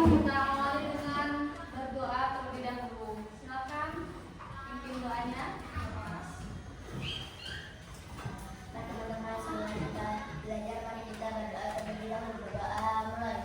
kita awali dengan berdoa terlebih dahulu. Silakan pimpin doanya. Nah, teman-teman, sebelum kita belajar, mari kita berdoa terlebih dahulu. Berdoa mulai.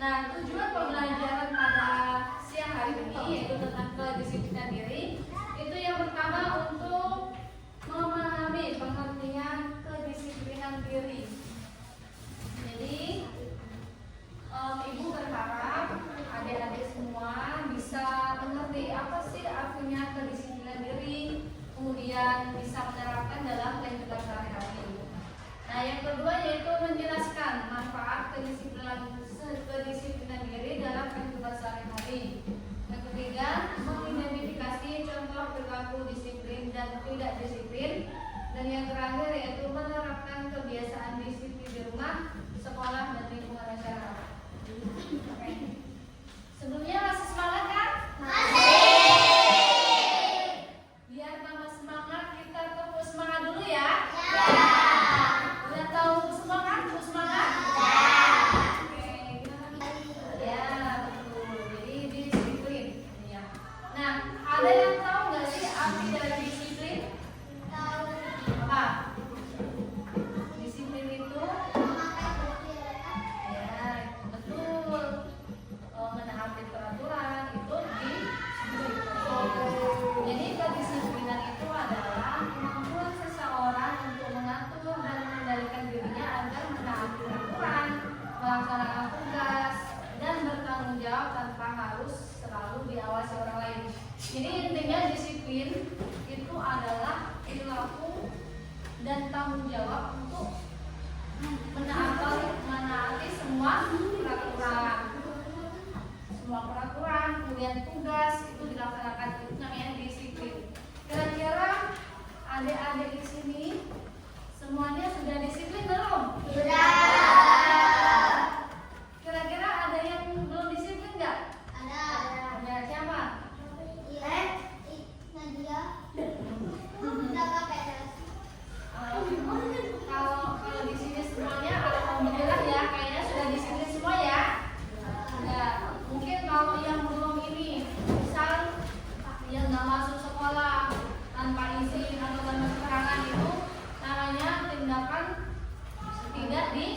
Nah, tujuan pembelajaran pada siang hari ini yaitu tentang kedisiplinan diri. Itu yang pertama untuk memahami pengertian kedisiplinan diri. Jadi, Ibu berharap adik-adik semua bisa mengerti apa sih artinya kedisiplinan diri, kemudian bisa menerapkan dalam kehidupan sehari-hari. Nah, yang kedua yaitu menjelaskan manfaat kedisiplinan diri dalam kehidupan sehari-hari. Yang ketiga, mengidentifikasi contoh perilaku disiplin dan tidak disiplin. Dan yang terakhir yaitu menerapkan kebiasaan disiplin di rumah, sekolah, dan lingkungan masyarakat. Sebelumnya masih semangat kan? Biar tambah semangat, kita tepuk semangat dulu ya. Udah tahu semua kan? Tepuk semangat? Ada yang tahu nggak sih arti dari disiplin? Tahu. Apa? Disiplin itu? Ya, betul. Menaati peraturan itu disiplin. Jadi kedisiplinan itu adalah kemampuan seseorang untuk mengatur dan mengendalikan dirinya agar menaati peraturan, melaksanakan tugas, dan bertanggung jawab tanpa harus selalu diawasi orang lain. Jadi intinya disiplin itu adalah perilaku dan tanggung jawab untuk menaati semua peraturan, kemudian tugas itu dilaksanakan, itu namanya disiplin. Kira-kira adik-adik di sini semuanya sudah disiplin belum? Sudah. Kira-kira ada yang belum disiplin nggak? Ada. Ada siapa? Nadia. Enggak pakai das. Kalau di sini semuanya alhamdulillah ya, kayaknya sudah disiplin semua ya. Ya, mungkin kalau yang belum ini, misal yang nggak masuk sekolah tanpa izin atau tanpa keterangan itu namanya tindakan tidak di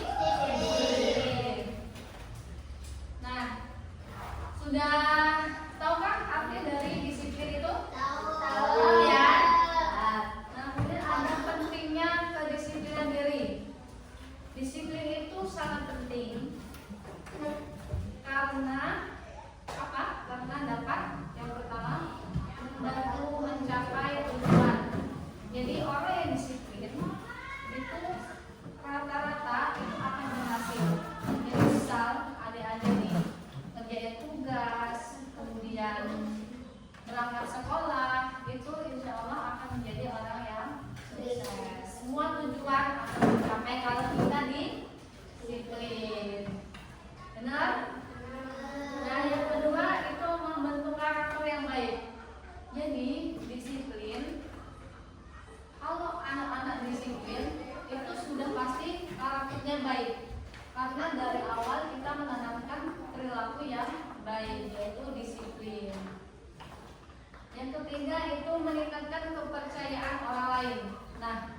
ketiga itu meningkatkan kepercayaan orang lain. Nah,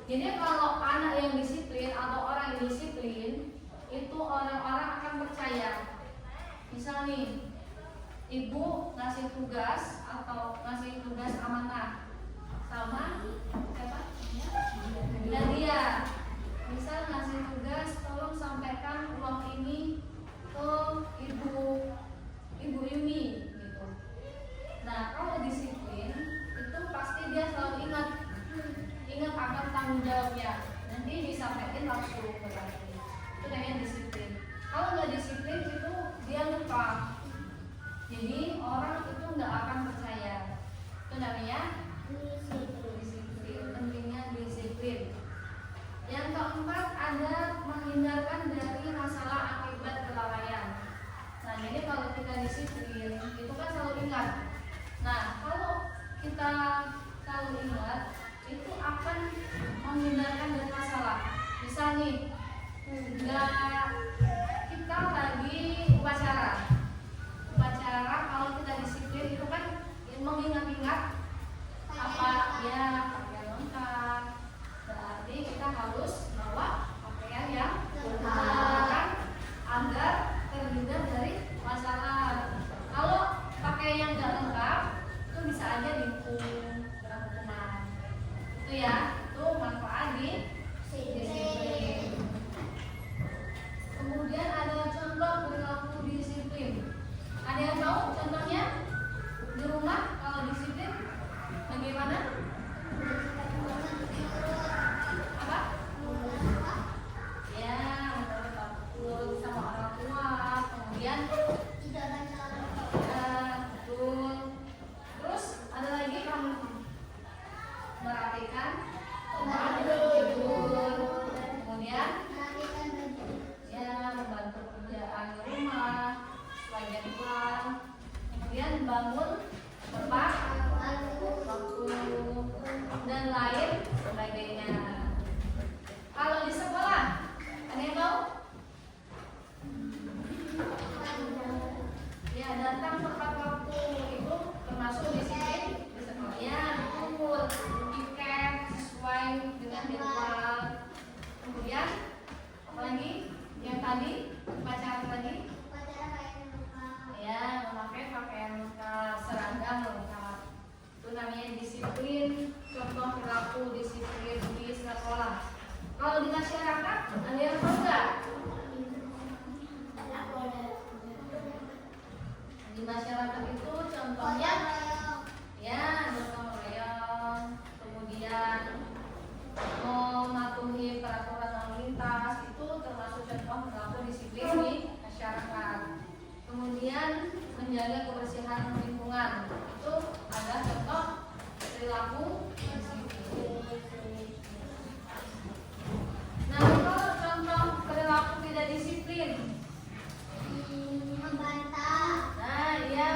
jadi kalau anak yang disiplin atau orang yang disiplin itu orang-orang akan percaya. Misal nih, ibu ngasih tugas atau ngasih tugas amanah sama siapa? Nadia. Misal ngasih tugas, tolong sampaikan uang ini ke ibu Yuni gitu. Nah, kalau disiplin itu pasti dia selalu ingat akan tanggung jawabnya. Nanti disampaikan langsung berarti. Itu namanya disiplin. Kalau nggak disiplin itu dia lupa. Jadi orang itu nggak akan percaya. Itu namanya disiplin. Pentingnya disiplin. Yang keempat ada menghindarkan dari masalah akibat kelalaian. Nah, jadi kalau kita disiplin itu kan selalu ingat. Nah, kalau kita selalu ingat itu akan menghindarkan dari masalah. Misal nih, kita lagi upacara kalau kita disiplin itu kan mengingat-ingat apa ya pakaian lengkap. Berarti kita harus bawa pakaian yang lengkap agar terhindar dari masalah. Kalau pakaian yang nggak lengkap itu bisa aja dihukum dalam hukuman. Itu ya, itu manfaat disiplin. Kemudian ada contoh perilaku disiplin. Ada yang tahu contohnya di rumah kalau disiplin bagaimana? Apa? Ya, menurut sama orang tua. Kemudian betul. Terus ada lagi kamu merapikan tempat tidur. Kemudian ya membantu kerjaan rumah sebagian pulang. Kemudian bangun tepat waktu dan lain sebagainya. Kalau di sekolah ada yang tahu? Ya, datang tepat waktu itu termasuk disiplin di sekolah. Ya, betul. Tiket sesuai dengan jadwal. Kemudian apalagi yang tadi upacara tadi? Ya, memakai pakaian lengkap, seragam lengkap. Itu namanya disiplin. Contoh perilaku disiplin di sekolah. Kalau di masyarakat ada yang tahu nggak? Di masyarakat itu contohnya ya gotong royong, kemudian mematuhi peraturan lalu lintas, itu termasuk contoh perilaku disiplin di masyarakat. Kemudian menjaga kebersihan lingkungan, itu ada contoh perilaku disiplin. Nah, kalau contoh perilaku tidak disiplin, nah iya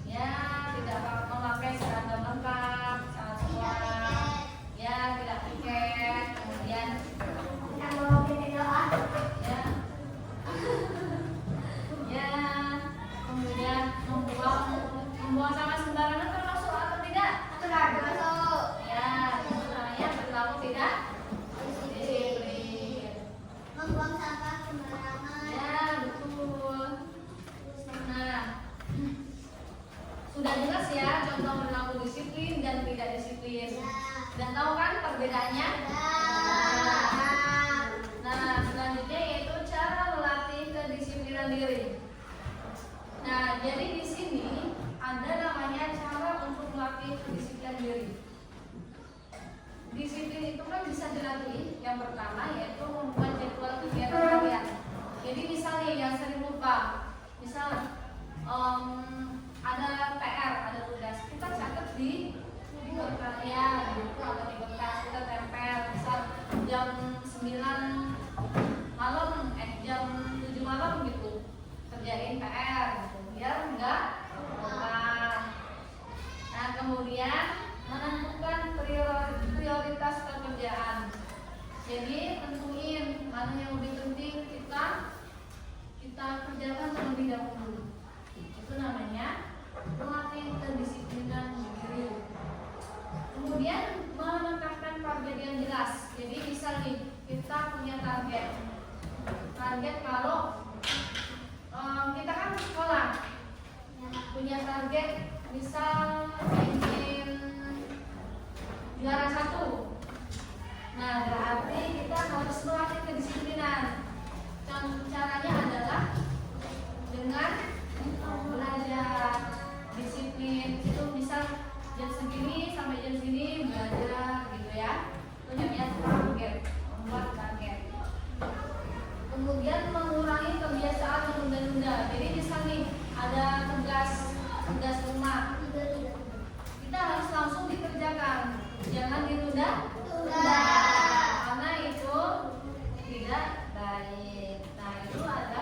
ya tidak memakai seragam lengkap saat sekolah, ya tidak piket, kemudian ya kemudian membuang sampah sembarangan termasuk atau tidak? Termasuk. Ya, itu namanya perilaku tidak disiplin. Membuang sampah sembarangan. Ya, betul. Nah, sudah jelas ya contoh perilaku disiplin dan tidak disiplin. Sudah tahu kan perbedaannya? Nah, selanjutnya yaitu cara melatih kedisiplinan diri. Nah, jadi di sini ada namanya cara untuk melatih kedisiplinan diri. Disiplin itu kan bisa dilatih. Yang pertama yaitu membuat jadwal kegiatan harian. Jadi misalnya yang sering lupa, misal ada PR, ada tugas, kita catat di kertas ya, di buku atau di kertas, kita tempel. Misal jam 9 malam, jam 7 malam gitu, kerjain PR gitu, biar enggak lupa. Nah, kemudian menentukan prioritas pekerjaan. Jadi tentuin mana yang lebih penting kita kita kerjakan terlebih dahulu. Itu namanya melatih kedisiplinan diri. Kemudian menetapkan target yang jelas. Jadi misal nih kita punya target kalau kita kan sekolah punya target misal ingin juara 1. Nah berarti kita harus melatih kedisiplinan. Caranya adalah dengan belajar disiplin. Itu misal jam segini sampai jam segini belajar gitu ya. Itu namanya target, membuat target. Kemudian mengurangi kebiasaan menunda-nunda. Jadi misal nih ada tugas rumah, kita harus langsung dikerjakan, jangan ditunda. Karena itu tidak baik. Nah itu ada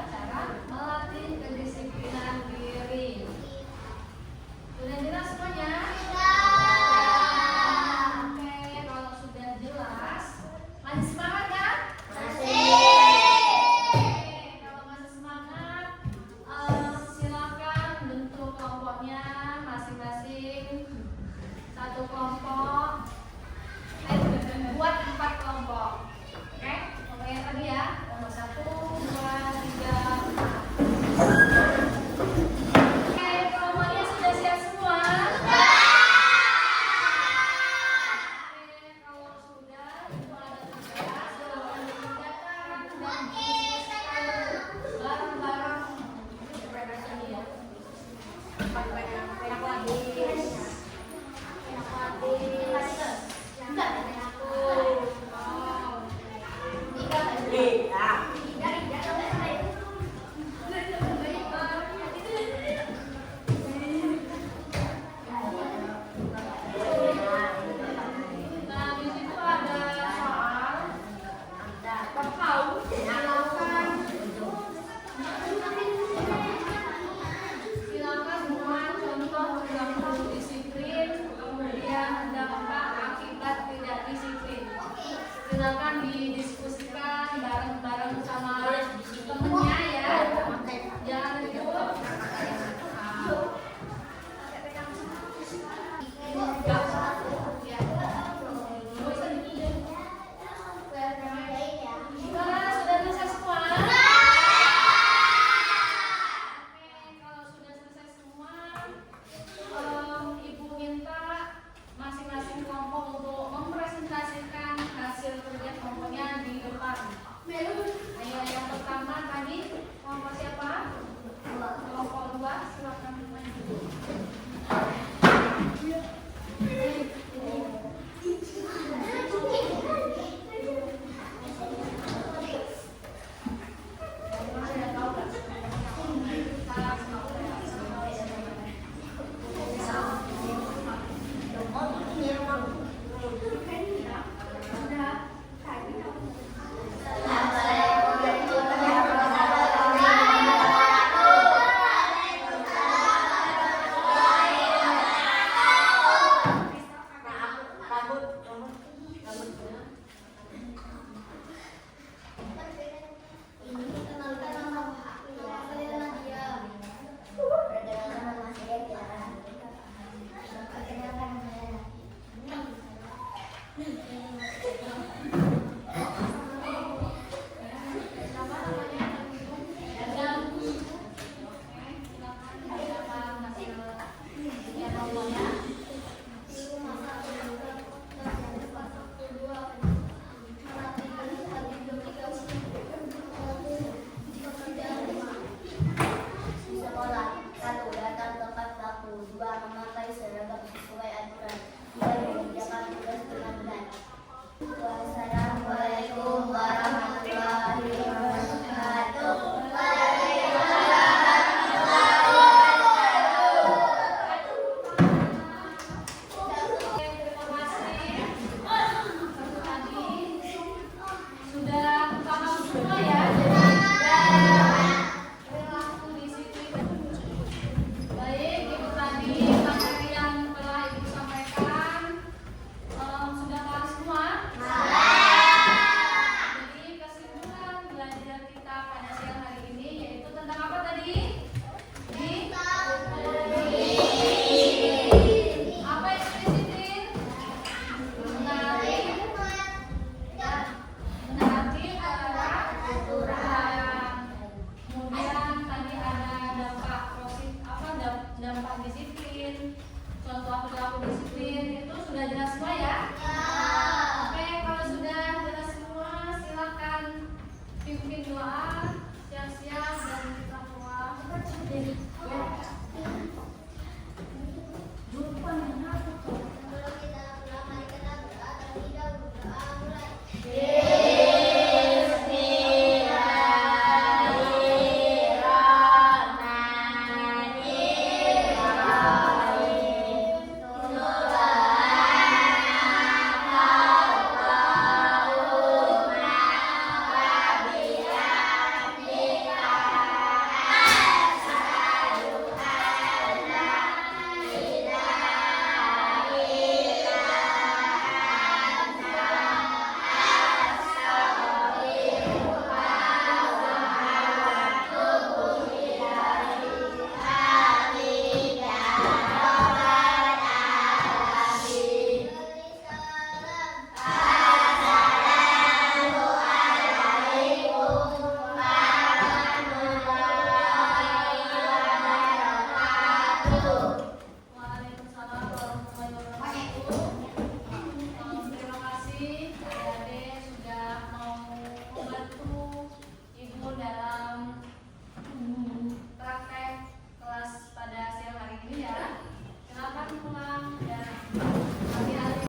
diri.